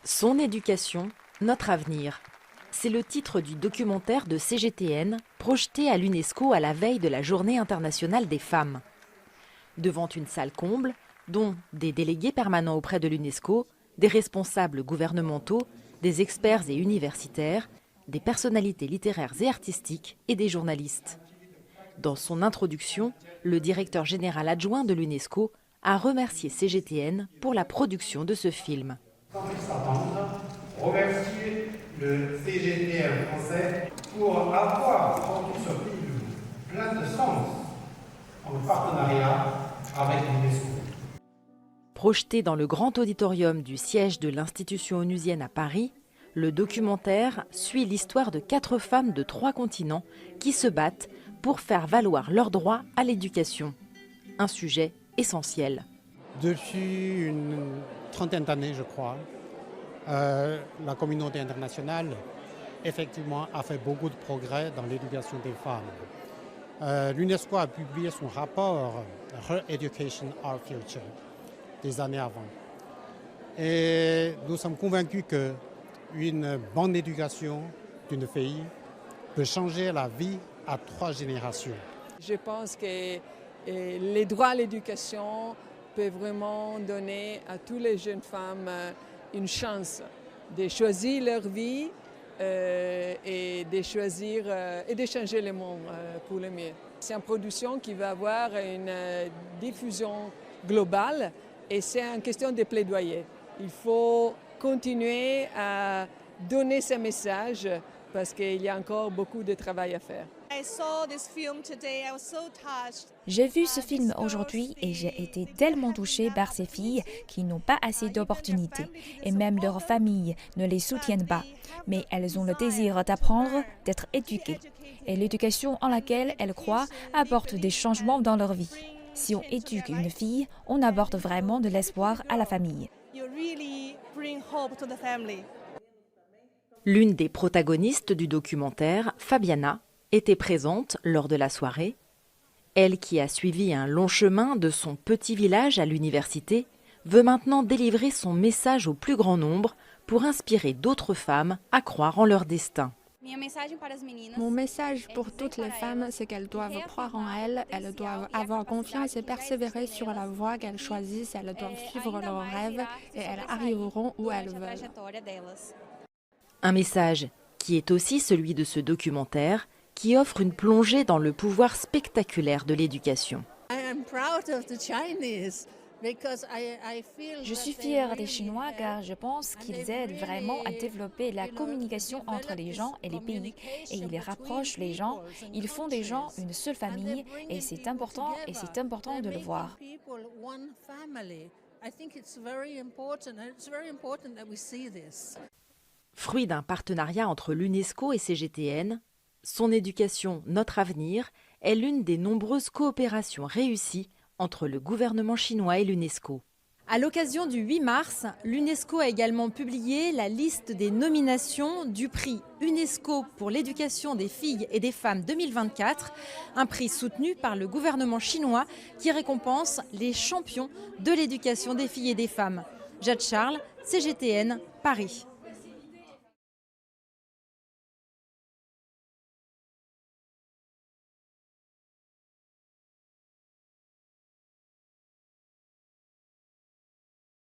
Son éducation, notre avenir. C'est le titre du documentaire de CGTN projeté à l'UNESCO à la veille de la Journée internationale des femmes. Devant une salle comble, dont des délégués permanents auprès de l'UNESCO, des responsables gouvernementaux, des experts et universitaires, des personnalités littéraires et artistiques et des journalistes. Dans son introduction, le directeur général adjoint de l'UNESCO a remercié CGTN pour la production de ce film. Sans plus attendre, remercier le CGTN français pour avoir rendu ce film plein de sens en partenariat avec l'UNESCO. Projeté dans le grand auditorium du siège de l'institution onusienne à Paris, le documentaire suit l'histoire de 4 femmes de 3 continents qui se battent pour faire valoir leur droit à l'éducation. Un sujet essentiel. Depuis une trentaine d'années, je crois, la communauté internationale, effectivement, a fait beaucoup de progrès dans l'éducation des femmes. L'UNESCO a publié son rapport « Her Education, Our Future » des années avant. Et nous sommes convaincus qu'une bonne éducation d'une fille peut changer la vie à 3 générations. Je pense que les droits à l'éducation peuvent vraiment donner à toutes les jeunes femmes une chance de choisir leur vie et de choisir et de changer le monde pour le mieux. C'est une production qui va avoir une diffusion globale et c'est une question de plaidoyer. Il faut continuer à donner ce message parce qu'il y a encore beaucoup de travail à faire. J'ai vu ce film aujourd'hui et j'ai été tellement touchée par ces filles qui n'ont pas assez d'opportunités et même leurs familles ne les soutiennent pas. Mais elles ont le désir d'apprendre, d'être éduquées. Et l'éducation en laquelle elles croient apporte des changements dans leur vie. Si on éduque une fille, on apporte vraiment de l'espoir à la famille. L'une des protagonistes du documentaire, Fabiana, était présente lors de la soirée. Elle, qui a suivi un long chemin de son petit village à l'université, veut maintenant délivrer son message au plus grand nombre pour inspirer d'autres femmes à croire en leur destin. Mon message pour toutes les femmes, c'est qu'elles doivent croire en elles doivent avoir confiance et persévérer sur la voie qu'elles choisissent, elles doivent suivre leurs rêves et elles arriveront où elles veulent. Un message qui est aussi celui de ce documentaire, qui offre une plongée dans le pouvoir spectaculaire de l'éducation. Je suis fière des Chinois car je pense qu'ils aident vraiment à développer la communication entre les gens et les pays. Et ils rapprochent les gens, ils font des gens une seule famille et c'est important de le voir. Fruit d'un partenariat entre l'UNESCO et CGTN, Son éducation, notre avenir est l'une des nombreuses coopérations réussies entre le gouvernement chinois et l'UNESCO. À l'occasion du 8 mars, l'UNESCO a également publié la liste des nominations du prix UNESCO pour l'éducation des filles et des femmes 2024, un prix soutenu par le gouvernement chinois qui récompense les champions de l'éducation des filles et des femmes. Jade Charles, CGTN, Paris.